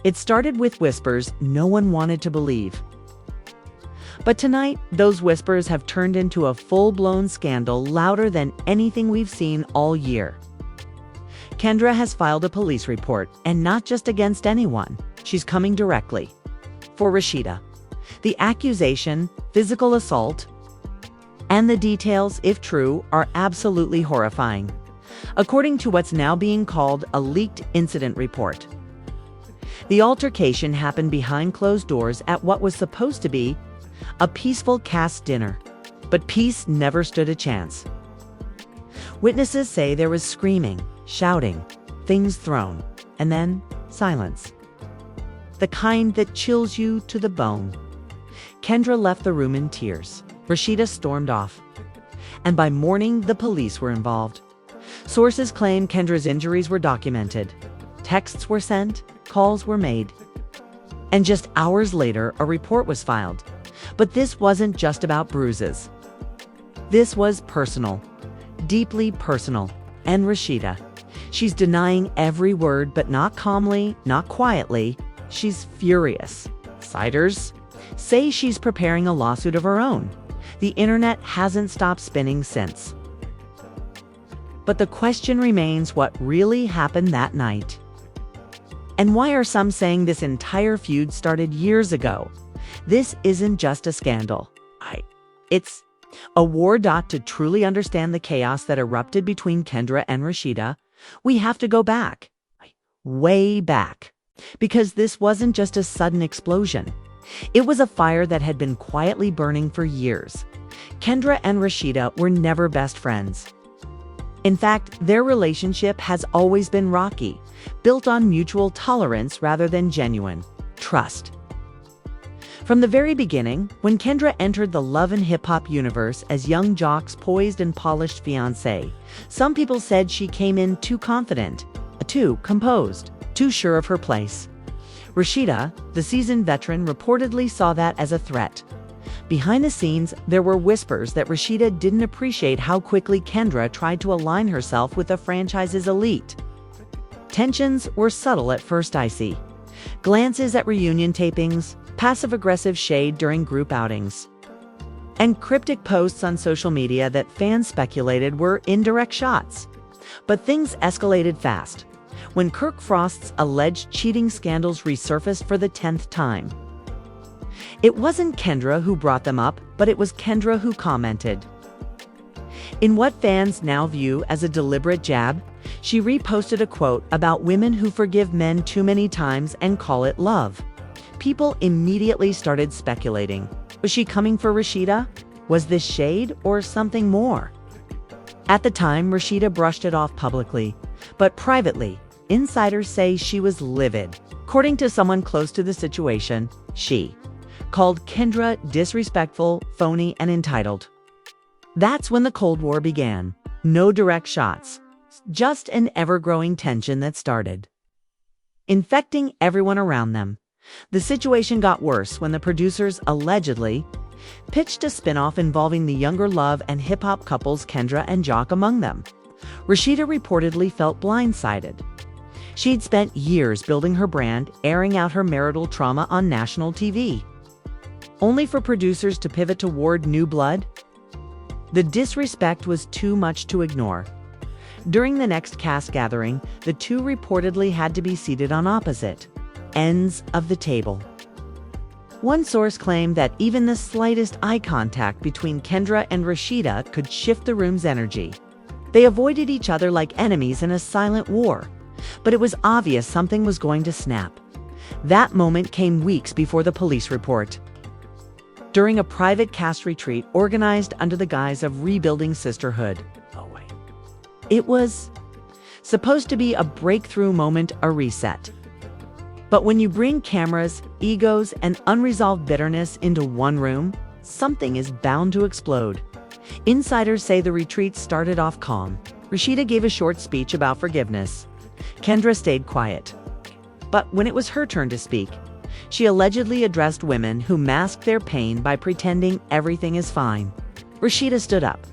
It started with whispers no one wanted to believe. But tonight, those whispers have turned into a full-blown scandal louder than anything we've seen all year. Kendra has filed a police report, and not just against anyone. She's coming directly for Rasheeda. The accusation, physical assault, and the details, if true, are absolutely horrifying, according to what's now being called a leaked incident report. The altercation happened behind closed doors at what was supposed to be a peaceful cast dinner, but peace never stood a chance. Witnesses say there was screaming, shouting, things thrown, and then silence. The kind that chills you to the bone. Kendra left the room in tears. Rasheeda stormed off. And by morning, the police were involved. Sources claim Kendra's injuries were documented. Texts were sent, calls were made. And just hours later, a report was filed. But this wasn't just about bruises. This was personal, deeply personal. And Rasheeda, she's denying every word, but not calmly, not quietly. She's furious. Siders say she's preparing a lawsuit of her own. The internet hasn't stopped spinning since. But the question remains, what really happened that night? And why are some saying this entire feud started years ago? This isn't just a scandal. It's a war. To truly understand the chaos that erupted between Kendra and Rasheeda, we have to go back, way back, because this wasn't just a sudden explosion. It was a fire that had been quietly burning for years. Kendra and Rasheeda were never best friends. In fact, their relationship has always been rocky, built on mutual tolerance rather than genuine trust. From the very beginning, when Kendra entered the love and hip-hop universe as young jock's poised and polished fiancée, some people said she came in too confident, too composed, too sure of her place. Rasheeda, the seasoned veteran, reportedly saw that as a threat. Behind the scenes, there were whispers that Rasheeda didn't appreciate how quickly Kendra tried to align herself with the franchise's elite. Tensions were subtle at first, icy. Glances at reunion tapings, passive-aggressive shade during group outings, and cryptic posts on social media that fans speculated were indirect shots. But things escalated fast when Kirk Frost's alleged cheating scandals resurfaced for the 10th time. It wasn't Kendra who brought them up, but it was Kendra who commented. In what fans now view as a deliberate jab, she reposted a quote about women who forgive men too many times and call it love. People immediately started speculating. Was she coming for Rasheeda? Was this shade or something more? At the time, Rasheeda brushed it off publicly, but privately, insiders say she was livid. According to someone close to the situation, she called Kendra disrespectful, phony, and entitled. That's when the Cold War began. No direct shots, just an ever-growing tension that started infecting everyone around them. The situation got worse when the producers allegedly pitched a spin-off involving the younger love and hip-hop couples Kendra and Jock among them. Rasheeda reportedly felt blindsided. She'd spent years building her brand, airing out her marital trauma on national TV, only for producers to pivot toward new blood. The disrespect was too much to ignore. During the next cast gathering, the two reportedly had to be seated on opposite ends of the table. One source claimed that even the slightest eye contact between Kendra and Rasheeda could shift the room's energy. They avoided each other like enemies in a silent war, but it was obvious something was going to snap. That moment came weeks before the police report. During a private cast retreat organized under the guise of rebuilding sisterhood. It was supposed to be a breakthrough moment, a reset. But when you bring cameras, egos, and unresolved bitterness into one room, something is bound to explode. Insiders say the retreat started off calm. Rasheeda gave a short speech about forgiveness. Kendra stayed quiet. But when it was her turn to speak, she allegedly addressed women who masked their pain by pretending everything is fine. Rasheeda stood up.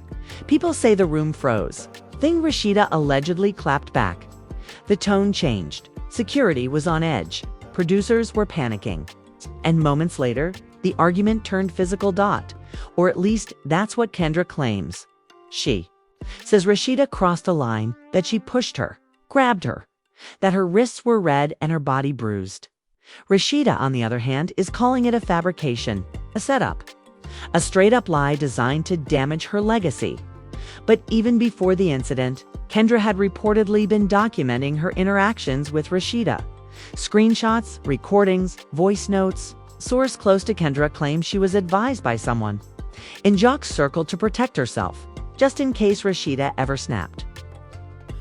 People say the room froze. Then Rasheeda allegedly clapped back. The tone changed. Security was on edge. producers were panicking. And moments later, the argument turned physical. Or at least that's what Kendra claims. She says Rasheeda crossed a line, that she pushed her, grabbed her, that her wrists were red and her body bruised. Rasheeda, on the other hand, is calling it a fabrication, a setup, a straight-up lie designed to damage her legacy. But even before the incident, Kendra had reportedly been documenting her interactions with Rasheeda. Screenshots, recordings, voice notes. Source close to Kendra claims she was advised by someone in Jock's circle to protect herself, just in case Rasheeda ever snapped.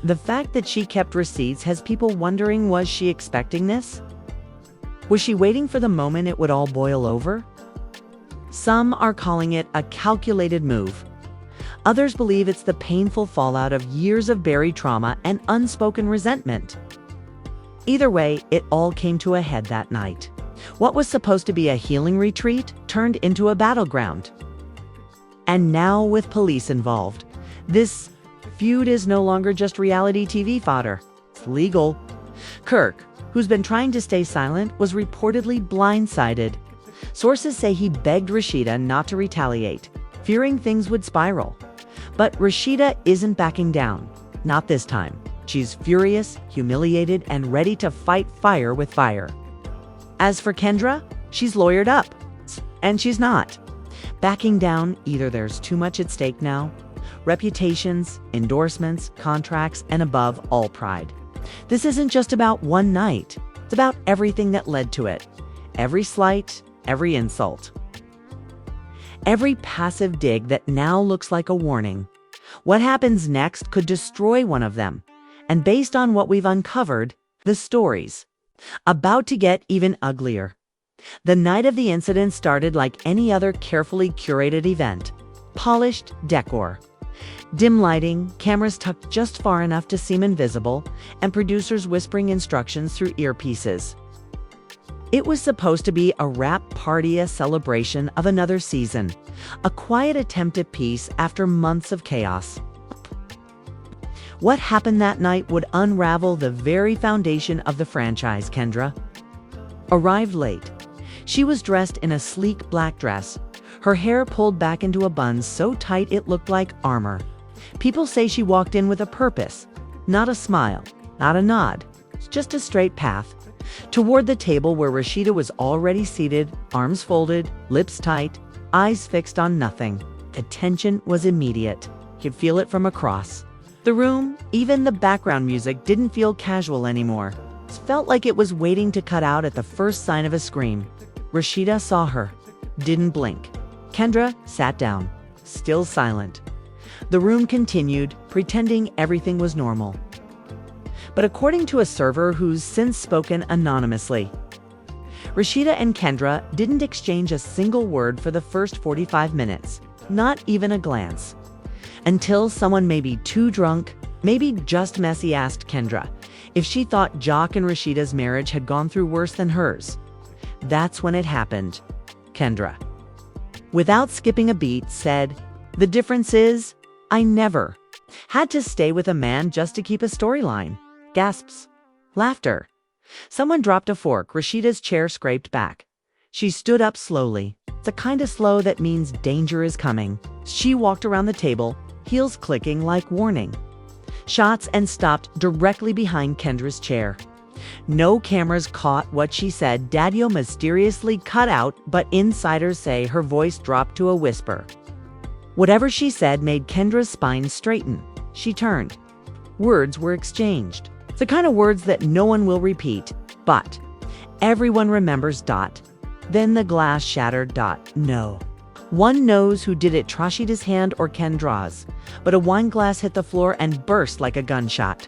The fact that she kept receipts has people wondering, was she expecting this? Was she waiting for the moment it would all boil over? Some are calling it a calculated move. Others believe it's the painful fallout of years of buried trauma and unspoken resentment. Either way, it all came to a head that night. What was supposed to be a healing retreat turned into a battleground. And now, with police involved, this feud is no longer just reality TV fodder. It's legal. Kirk, who's been trying to stay silent, was reportedly blindsided. Sources say he begged Rasheeda not to retaliate, fearing things would spiral. But Rasheeda isn't backing down. Not this time. She's furious, humiliated, and ready to fight fire with fire. As for Kendra, she's lawyered up. And she's not backing down. Either there's too much at stake now, reputations, endorsements, contracts, and above all, pride. This isn't just about one night. It's about everything that led to it. Every slight, every insult. Every passive dig that now looks like a warning. What happens next could destroy one of them. And based on what we've uncovered, the story's about to get even uglier. The night of the incident started like any other carefully curated event. Polished decor, dim lighting, cameras tucked just far enough to seem invisible, and producers whispering instructions through earpieces. It was supposed to be a wrap party, a celebration of another season, a quiet attempt at peace after months of chaos. What happened that night would unravel the very foundation of the franchise. Kendra arrived late. She was dressed in a sleek black dress, her hair pulled back into a bun so tight it looked like armor. People say she walked in with a purpose, not a smile, not a nod, just a straight path toward the table where Rasheeda was already seated, arms folded, lips tight, eyes fixed on nothing. The tension was immediate. You could feel it from across the room. Even the background music didn't feel casual anymore. It felt like it was waiting to cut out at the first sign of a scream. Rasheeda saw her, didn't blink. Kendra sat down, still silent. The room continued, pretending everything was normal. But according to a server who's since spoken anonymously, Rasheeda and Kendra didn't exchange a single word for the first 45 minutes, not even a glance. Until someone maybe too drunk, maybe just messy, asked Kendra if she thought Jock and Rasheeda's marriage had gone through worse than hers. That's when it happened. Kendra, without skipping a beat, said, "The difference is, I never had to stay with a man just to keep a storyline." Gasps. Laughter. Someone dropped a fork. Rasheeda's chair scraped back. She stood up slowly. The kind of slow that means danger is coming. She walked around the table, heels clicking like warning shots, and stopped directly behind Kendra's chair. No cameras caught what she said. Daddio mysteriously cut out, but insiders say her voice dropped to a whisper. Whatever she said made Kendra's spine straighten. She turned. Words were exchanged. The kind of words that no one will repeat, but everyone remembers. Then the glass shattered. No one knows who did it, Rasheeda's hand or Kendra's, but a wine glass hit the floor and burst like a gunshot.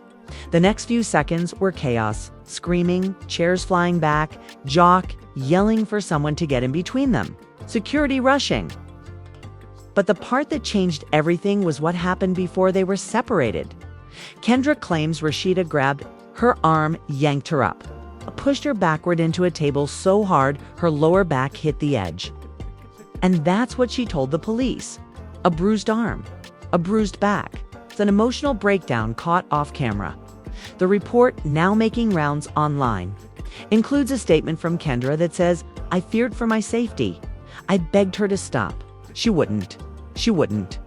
The next few seconds were chaos, screaming, chairs flying back, Jock yelling for someone to get in between them, security rushing. But the part that changed everything was what happened before they were separated. Kendra claims Rasheeda grabbed her arm, yanked her up, pushed her backward into a table so hard her lower back hit the edge. And that's what she told the police. A bruised arm, a bruised back. It's an emotional breakdown caught off camera. The report now making rounds online. Includes a statement from Kendra that says, "I feared for my safety. I begged her to stop. She wouldn't. She wouldn't."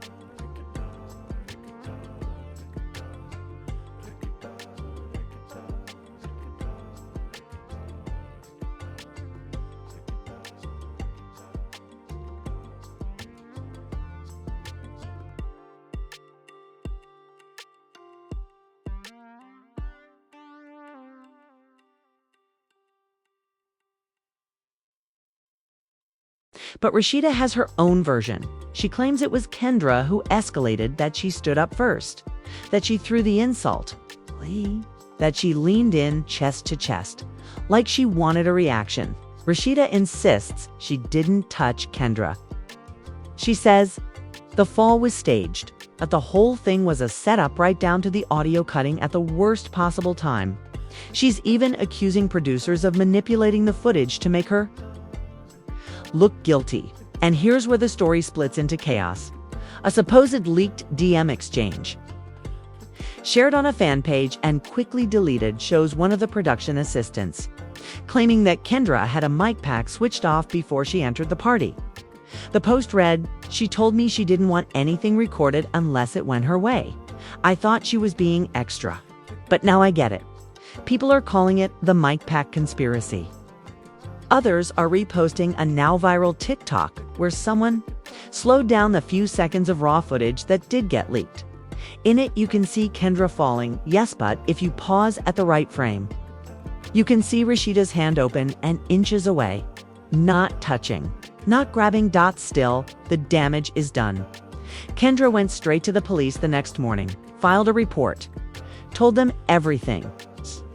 But Rasheeda has her own version. She claims it was Kendra who escalated, that she stood up first, that she threw the insult, that she leaned in chest to chest, like she wanted a reaction. Rasheeda insists she didn't touch Kendra. She says the fall was staged, that the whole thing was a setup right down to the audio cutting at the worst possible time. She's even accusing producers of manipulating the footage to make her look guilty. And here's where the story splits into chaos. A supposed leaked DM exchange, shared on a fan page and quickly deleted, shows one of the production assistants claiming that Kendra had a mic pack switched off before she entered the party. The post read, "She told me she didn't want anything recorded unless it went her way. I thought she was being extra. But now I get it. People are calling it the mic pack conspiracy." Others are reposting a now viral TikTok where someone slowed down the few seconds of raw footage that did get leaked. In it, you can see Kendra falling, yes, but if you pause at the right frame, you can see Rasheeda's hand open and inches away, not touching, not grabbing. Still, the damage is done. Kendra went straight to the police the next morning, filed a report, told them everything.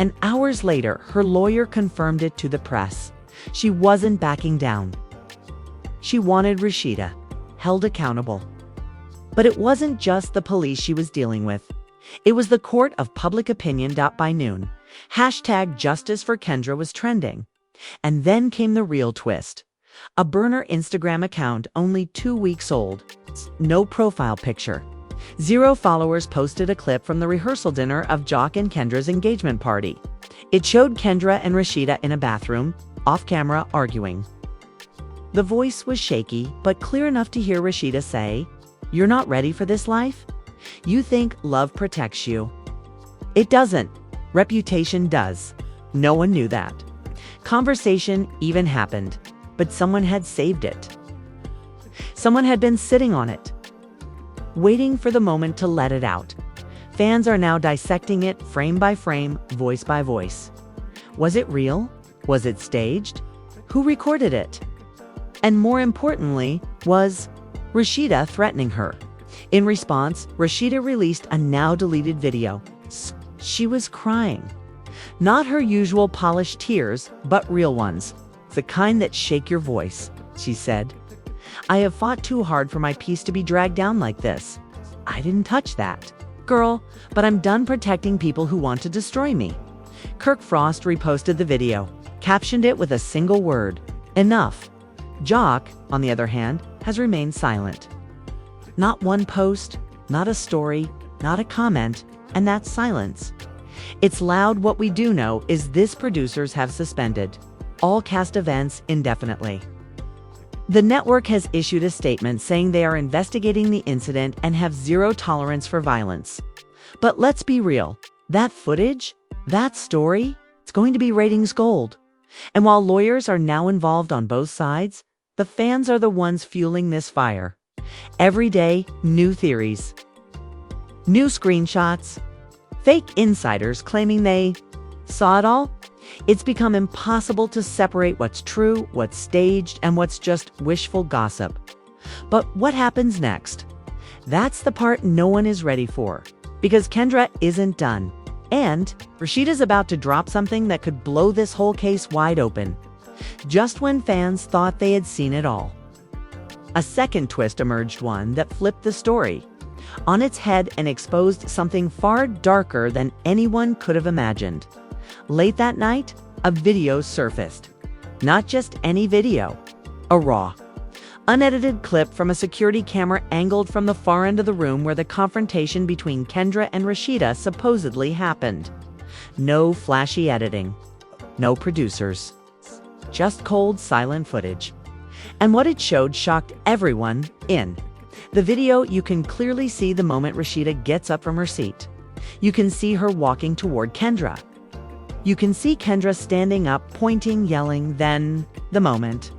And hours later, her lawyer confirmed it to the press. She wasn't backing down. She wanted Rasheeda held accountable. But it wasn't just the police she was dealing with. It was the court of public opinion. By noon, #Justice for Kendra was trending. And then came the real twist. A burner Instagram account only 2 weeks old. No profile picture. 0 followers posted a clip from the rehearsal dinner of Jock and Kendra's engagement party. It showed Kendra and Rasheeda in a bathroom, off camera, arguing. The voice was shaky, but clear enough to hear Rasheeda say, "You're not ready for this life? You think love protects you. It doesn't. Reputation does. No one knew that." Conversation even happened, but someone had saved it. Someone had been sitting on it, waiting for the moment to let it out. Fans are now dissecting it frame by frame, voice by voice. Was it real? Was it staged? Who recorded it? And more importantly, was Rasheeda threatening her? In response, Rasheeda released a now deleted video. She was crying. Not her usual polished tears, but real ones. The kind that shake your voice, she said. "I have fought too hard for my peace to be dragged down like this. I didn't touch that, girl, but I'm done protecting people who want to destroy me." Kirk Frost reposted the video, captioned it with a single word: "Enough." Jock, on the other hand, has remained silent. Not one post, not a story, not a comment, and that's silence. It's loud. What we do know is this: producers have suspended all cast events indefinitely. The network has issued a statement saying they are investigating the incident and have zero tolerance for violence. But let's be real, that footage, that story, it's going to be ratings gold. And while lawyers are now involved on both sides, the fans are the ones fueling this fire. Every day, new theories, new screenshots, fake insiders claiming they saw it all. It's become impossible to separate what's true, what's staged, and what's just wishful gossip. But what happens next? That's the part no one is ready for, because Kendra isn't done. And Rasheeda's about to drop something that could blow this whole case wide open, just when fans thought they had seen it all. A second twist emerged, one that flipped the story on its head and exposed something far darker than anyone could have imagined. Late that night, a video surfaced. Not just any video, a raw, unedited clip from a security camera angled from the far end of the room where the confrontation between Kendra and Rasheeda supposedly happened. No flashy editing. no producers. Just cold, silent footage. And what it showed shocked everyone in. The video, you can clearly see the moment Rasheeda gets up from her seat. You can see her walking toward Kendra. You can see Kendra standing up, pointing, yelling, then the moment.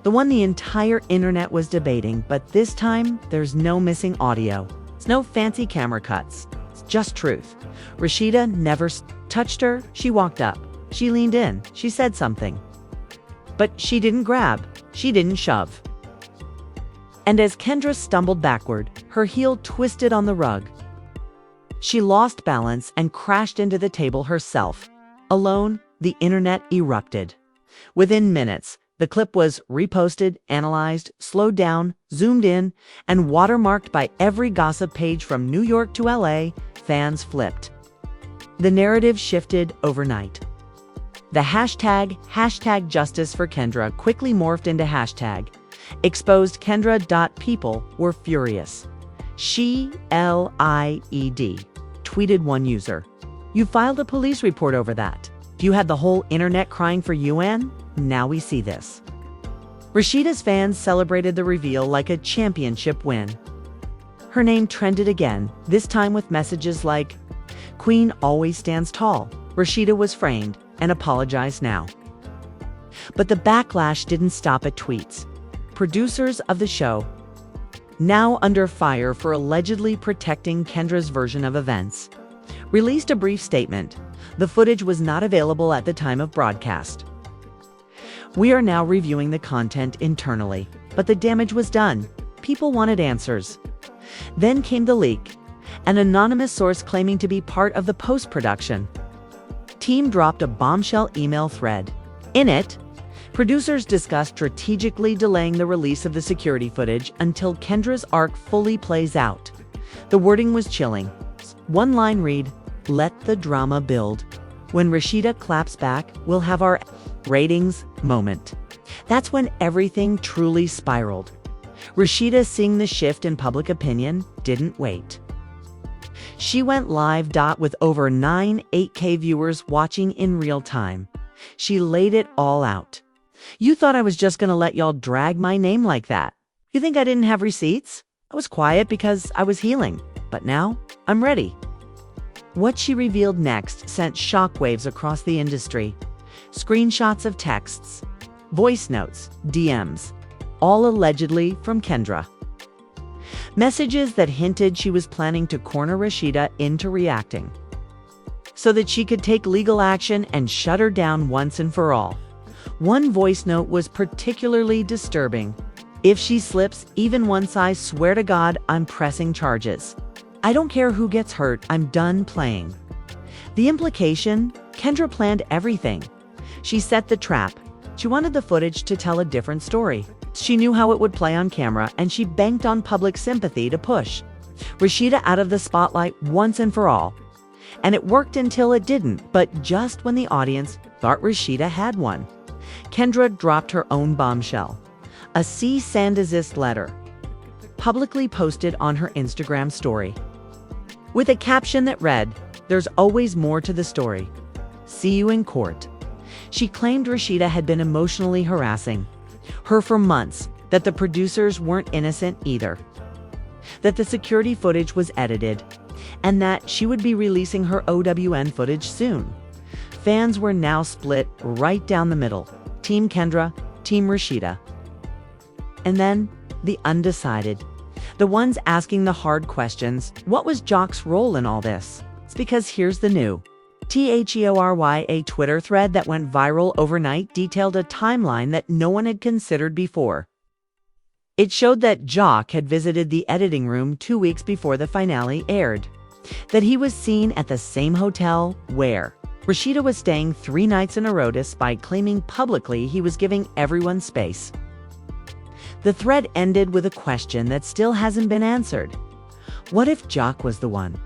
The one the entire internet was debating, but this time, there's no missing audio. It's no fancy camera cuts. It's just truth. Rasheeda never touched her. She walked up. She leaned in. She said something. But she didn't grab. She didn't shove. And as Kendra stumbled backward, her heel twisted on the rug. She lost balance and crashed into the table herself. Alone, the internet erupted. Within minutes, the clip was reposted, analyzed, slowed down, zoomed in, and watermarked by every gossip page from New York to LA. Fans flipped. The narrative shifted overnight. The hashtag Justice for Kendra quickly morphed into hashtag exposed Kendra. People were furious. She lied, tweeted one user. You filed a police report over that. You had the whole internet crying for UN? Now we see this. Rasheeda's fans celebrated the reveal like a championship win. Her name trended again, this time with messages like, Queen always stands tall. Rasheeda was framed and apologized now. But the backlash didn't stop at tweets. Producers of the show, now under fire for allegedly protecting Kendra's version of events, released a brief statement. The footage was not available at the time of broadcast. We are now reviewing the content internally, but the damage was done. People wanted answers. Then came the leak, an anonymous source claiming to be part of the post-production. Team dropped a bombshell email thread. In it, producers discussed strategically delaying the release of the security footage until Kendra's arc fully plays out. The wording was chilling. One line read, "Let the drama build. When Rasheeda claps back, we'll have our ratings moment." That's when everything truly spiraled. Rasheeda, seeing the shift in public opinion, didn't wait. She went live with over 8K viewers watching in real time. She laid it all out. You thought I was just gonna let y'all drag my name like that? You think I didn't have receipts? I was quiet because I was healing, but now I'm ready. What she revealed next sent shockwaves across the industry. Screenshots of texts, voice notes, DMs, all allegedly from Kendra. Messages that hinted she was planning to corner Rasheeda into reacting, so that she could take legal action and shut her down once and for all. One voice note was particularly disturbing. If she slips even once, I swear to God, I'm pressing charges. I don't care who gets hurt, I'm done playing. The implication, Kendra planned everything. She set the trap. She wanted the footage to tell a different story. She knew how it would play on camera, and she banked on public sympathy to push Rasheeda out of the spotlight once and for all. And it worked until it didn't, but just when the audience thought Rasheeda had one, Kendra dropped her own bombshell. A cease and desist letter, publicly posted on her Instagram story, with a caption that read, "There's always more to the story. See you in court." She claimed Rasheeda had been emotionally harassing her for months, that the producers weren't innocent either, that the security footage was edited, and that she would be releasing her OWN footage soon. Fans were now split right down the middle. Team Kendra, Team Rasheeda. And then, the undecided. The ones asking the hard questions. What was Jock's role in all this? It's because here's the new. A Twitter thread that went viral overnight detailed a timeline that no one had considered before. It showed that Jock had visited the editing room 2 weeks before the finale aired, that he was seen at the same hotel where Rasheeda was staying 3 nights in a row, despite claiming publicly he was giving everyone space. The thread ended with a question that still hasn't been answered. What if Jock was the one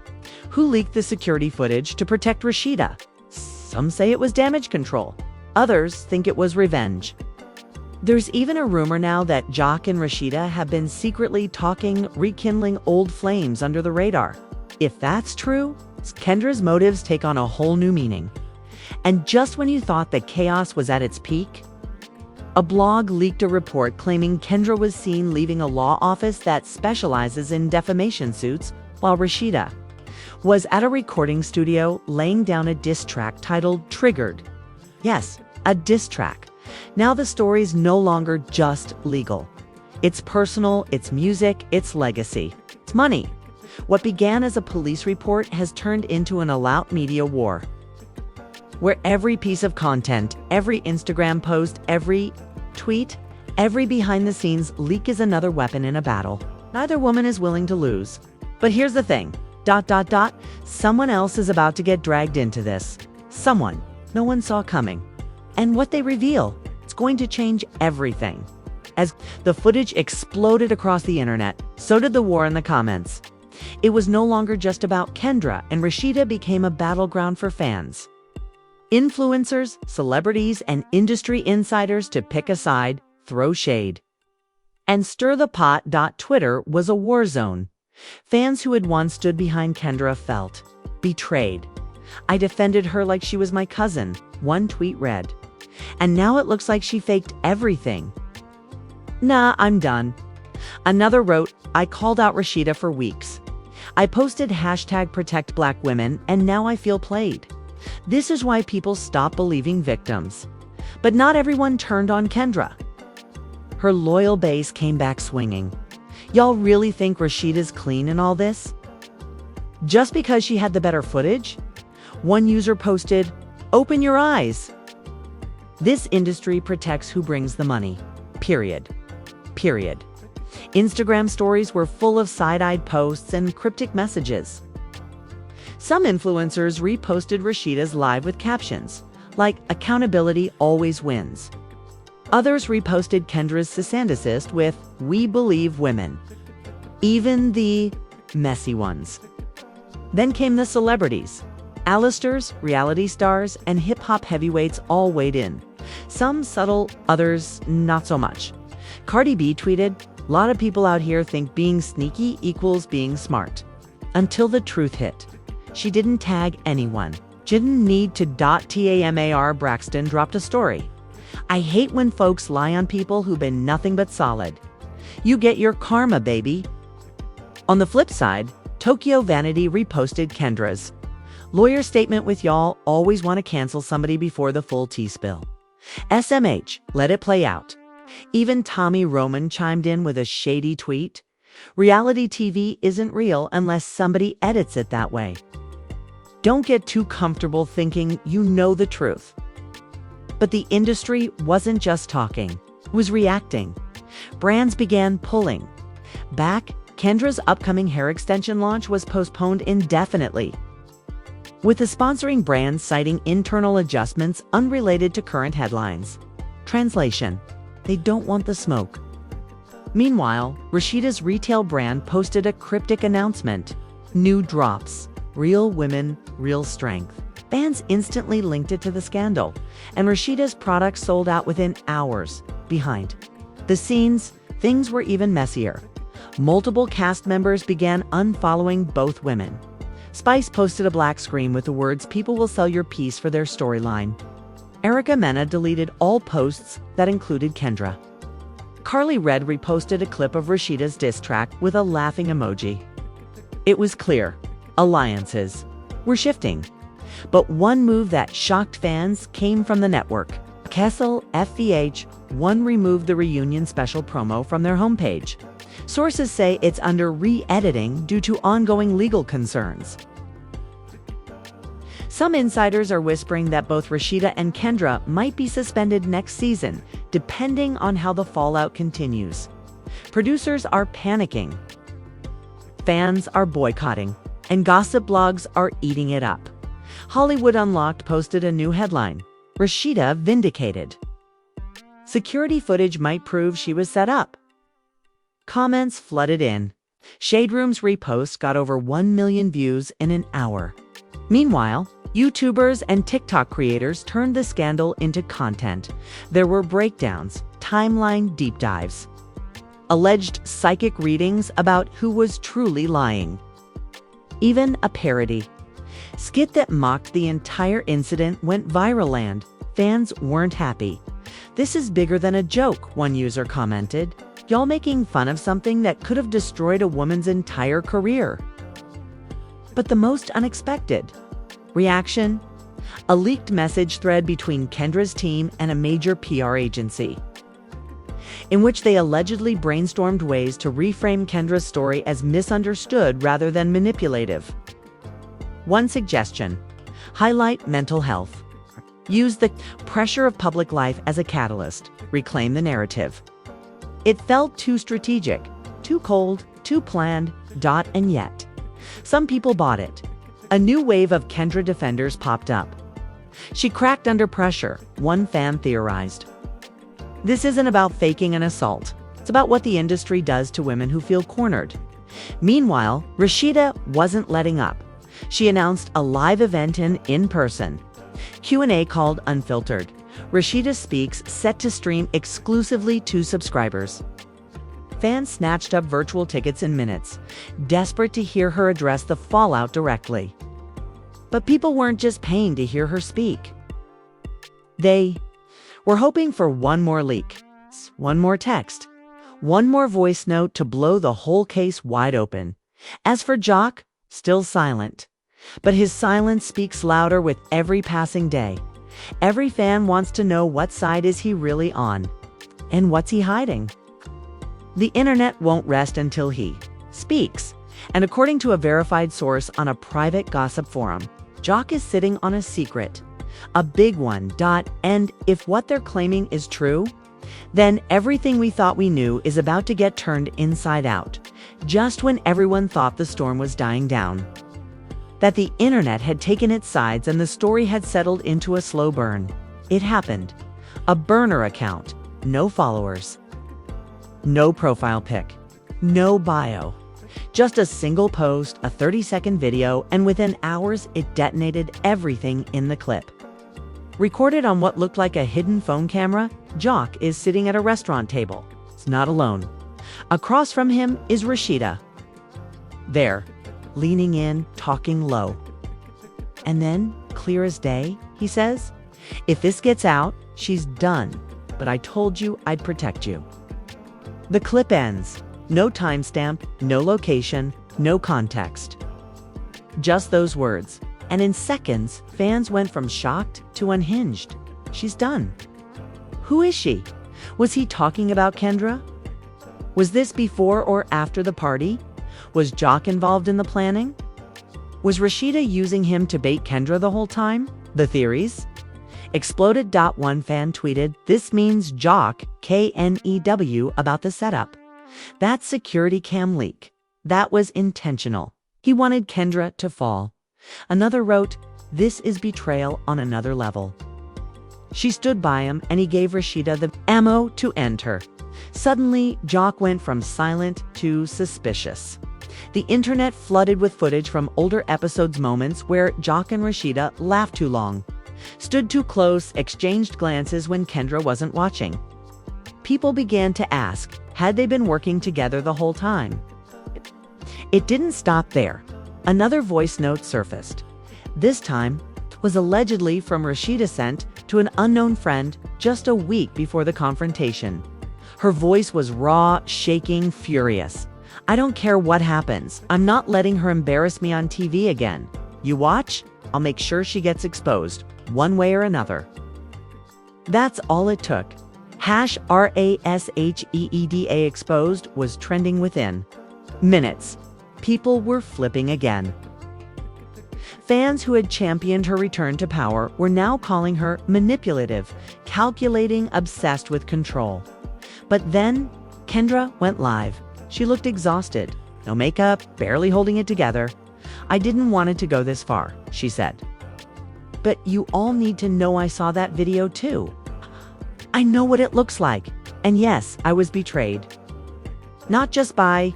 who leaked the security footage to protect Rasheeda? Some say it was damage control. Others think it was revenge. There's even a rumor now that Jock and Rasheeda have been secretly talking, rekindling old flames under the radar. If that's true, Kendra's motives take on a whole new meaning. And just when you thought that chaos was at its peak, a blog leaked a report claiming Kendra was seen leaving a law office that specializes in defamation suits, while Rasheeda was at a recording studio laying down a diss track titled Triggered. Yes, a diss track. Now the story's no longer just legal. It's personal, it's music, it's legacy, it's money. What began as a police report has turned into an all-out media war, where every piece of content, every Instagram post, every tweet, every behind-the-scenes leak is another weapon in a battle. Neither woman is willing to lose. But here's the thing, ... someone else is about to get dragged into this. Someone no one saw coming. And what they reveal, it's going to change everything. As the footage exploded across the internet, so did the war in the comments. It was no longer just about Kendra, and Rasheeda became a battleground for fans. Influencers, celebrities, and industry insiders to pick a side, throw shade, and stir the pot. Twitter was a war zone. Fans who had once stood behind Kendra felt betrayed. "I defended her like she was my cousin," one tweet read. "And now it looks like she faked everything. Nah, I'm done." Another wrote, "I called out Rasheeda for weeks. I posted #ProtectBlackWomen, and now I feel played. This is why people stop believing victims." But not everyone turned on Kendra. Her loyal base came back swinging. Y'all really think Rasheeda's clean in all this? Just because she had the better footage? One user posted, "Open your eyes." This industry protects who brings the money. Period. Instagram stories were full of side-eyed posts and cryptic messages. Some influencers reposted Rasheeda's live with captions, like "Accountability always wins." Others reposted Kendra's cisandicist with "We believe women." Even the messy ones. Then came the celebrities. A-listers, reality stars, and hip-hop heavyweights all weighed in. Some subtle, others not so much. Cardi B tweeted, "A lot of people out here think being sneaky equals being smart." Until the truth hit. She didn't tag anyone. Didn't need to. Tamar Braxton dropped a story. "I hate when folks lie on people who've been nothing but solid. You get your karma, baby." On the flip side, Tokyo Vanity reposted Kendra's lawyer statement with "Y'all always want to cancel somebody before the full tea spill. SMH, let it play out." Even Tommy Roman chimed in with a shady tweet. "Reality TV isn't real unless somebody edits it that way. Don't get too comfortable thinking you know the truth." But the industry wasn't just talking, it was reacting. Brands began pulling back. Kendra's upcoming hair extension launch was postponed indefinitely, with the sponsoring brands citing internal adjustments unrelated to current headlines. Translation: they don't want the smoke. Meanwhile, Rasheeda's retail brand posted a cryptic announcement: "New drops. Real women, real strength." Fans instantly linked it to the scandal, and Rasheeda's products sold out within hours. Behind the scenes, things were even messier. Multiple cast members began unfollowing both women. Spice posted a black screen with the words, "People will sell your piece for their storyline." Erica Mena deleted all posts that included Kendra. Carly Red reposted a clip of Rasheeda's diss track with a laughing emoji. It was clear, alliances were shifting. But one move that shocked fans came from the network. Kessel FVH1 removed the reunion special promo from their homepage. Sources say it's under re-editing due to ongoing legal concerns. Some insiders are whispering that both Rasheeda and Kendra might be suspended next season, depending on how the fallout continues. Producers are panicking. Fans are boycotting, and gossip blogs are eating it up. Hollywood Unlocked posted a new headline: "Rasheeda vindicated. Security footage might prove she was set up." Comments flooded in. Shade Room's repost got over 1 million views in an hour. Meanwhile, YouTubers and TikTok creators turned the scandal into content. There were breakdowns, timeline deep dives, alleged psychic readings about who was truly lying. Even a parody. Skit that mocked the entire incident went viral and fans weren't happy. "This is bigger than a joke," one user commented. "Y'all making fun of something that could have destroyed a woman's entire career." But the most unexpected reaction? A leaked message thread between Kendra's team and a major PR agency, in which they allegedly brainstormed ways to reframe Kendra's story as misunderstood rather than manipulative. One suggestion: highlight mental health. Use the pressure of public life as a catalyst. Reclaim the narrative. It felt too strategic, too cold, too planned, and yet some people bought it. A new wave of Kendra defenders popped up. "She cracked under pressure," one fan theorized. This isn't about faking an assault. It's about what the industry does to women who feel cornered. Meanwhile, Rasheeda wasn't letting up. She announced a live event in person. Q&A called Unfiltered. Rasheeda Speaks, set to stream exclusively to subscribers. Fans snatched up virtual tickets in minutes, desperate to hear her address the fallout directly. But people weren't just paying to hear her speak. They were hoping for one more leak, one more text, one more voice note to blow the whole case wide open. As for Jock, still silent. But his silence speaks louder with every passing day. Every fan wants to know, what side is he really on? And what's he hiding? The internet won't rest until he speaks. And according to a verified source on a private gossip forum, Jock is sitting on a secret. A big one. And if what they're claiming is true, then everything we thought we knew is about to get turned inside out, just when everyone thought the storm was dying down. That the internet had taken its sides and the story had settled into a slow burn. It happened. A burner account. No followers. No profile pic. No bio. Just a single post, a 30-second video, and within hours it detonated everything in the clip. Recorded on what looked like a hidden phone camera, Jock is sitting at a restaurant table. He's not alone. Across from him is Rasheeda. There, leaning in, talking low. And then, clear as day, he says, "If this gets out, she's done. But I told you I'd protect you." The clip ends. No timestamp, no location, no context. Just those words. And in seconds, fans went from shocked to unhinged. She's done. Who is she? Was he talking about Kendra? Was this before or after the party? Was Jock involved in the planning? Was Rasheeda using him to bait Kendra the whole time? The theories? Exploded. One fan tweeted, "This means Jock, KNEW, about the setup. That security cam leak. That was intentional. He wanted Kendra to fall." Another wrote, "This is betrayal on another level." She stood by him and he gave Rasheeda the ammo to end her. Suddenly, Jock went from silent to suspicious. The internet flooded with footage from older episodes, moments where Jock and Rasheeda laughed too long, stood too close, exchanged glances when Kendra wasn't watching. People began to ask, had they been working together the whole time? It didn't stop there. Another voice note surfaced. This time was allegedly from Rasheeda, sent to an unknown friend just a week before the confrontation. Her voice was raw, shaking, furious. "I don't care what happens. I'm not letting her embarrass me on TV again. You watch, I'll make sure she gets exposed, one way or another." That's all it took. #RASHEEDA exposed was trending within minutes. People were flipping again. Fans who had championed her return to power were now calling her manipulative, calculating, obsessed with control. But then, Kendra went live. She looked exhausted. No makeup, barely holding it together. "I didn't want it to go this far," she said. "But you all need to know I saw that video too. I know what it looks like. And yes, I was betrayed. Not just by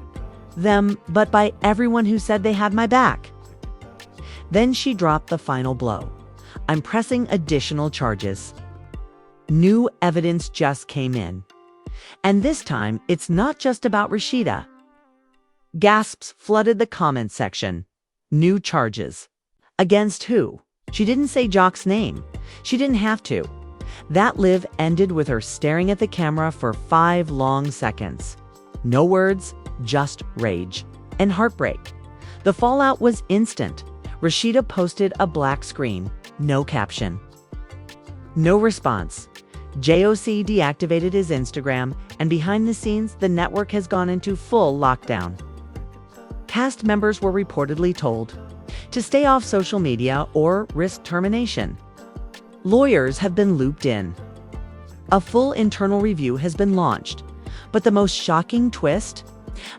them, but by everyone who said they had my back." Then she dropped the final blow. "I'm pressing additional charges." New evidence just came in. And this time, it's not just about Rasheeda. Gasps flooded the comment section. New charges. Against who? She didn't say Jock's name. She didn't have to. That live ended with her staring at the camera for 5 long seconds. No words, just rage and heartbreak. The fallout was instant. Rasheeda posted a black screen, no caption. No response. JOC deactivated his Instagram, and behind the scenes, the network has gone into full lockdown. Cast members were reportedly told to stay off social media or risk termination. Lawyers have been looped in. A full internal review has been launched. But the most shocking twist?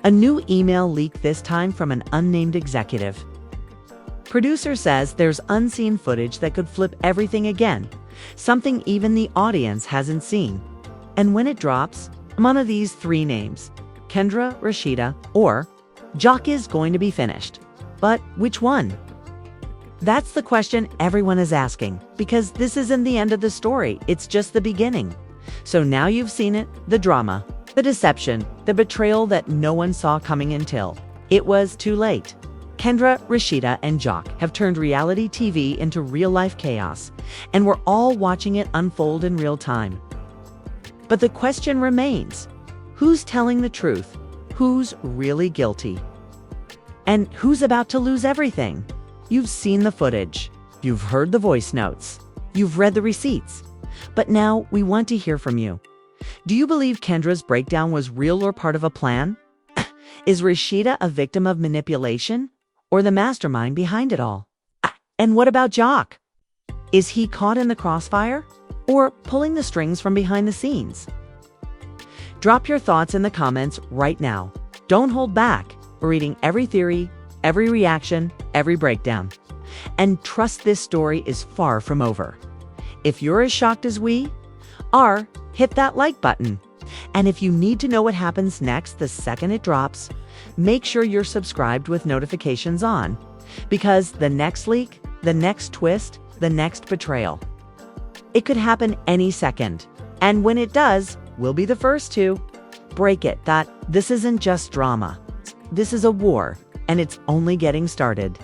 A new email leaked, this time from an unnamed executive. Producer says there's unseen footage that could flip everything again, something even the audience hasn't seen. And when it drops, one of these 3 names, Kendra, Rasheeda, or Jock, is going to be finished. But which one? That's the question everyone is asking, because this isn't the end of the story, it's just the beginning. So now you've seen it, the drama, the deception, the betrayal that no one saw coming until it was too late. Kendra, Rasheeda, and Jock have turned reality TV into real-life chaos, and we're all watching it unfold in real time. But the question remains, who's telling the truth? Who's really guilty? And who's about to lose everything? You've seen the footage. You've heard the voice notes. You've read the receipts. But now we want to hear from you. Do you believe Kendra's breakdown was real or part of a plan? Is Rasheeda a victim of manipulation or the mastermind behind it all? And what about Jock? Is he caught in the crossfire or pulling the strings from behind the scenes? Drop your thoughts in the comments right now. Don't hold back. We're reading every theory, every reaction, every breakdown. And trust, this story is far from over. If you're as shocked as we are, hit that like button. And if you need to know what happens next the second it drops, make sure you're subscribed with notifications on. Because the next leak, the next twist, the next betrayal, it could happen any second. And when it does, we'll be the first to break it. That this isn't just drama. This is a war, and it's only getting started.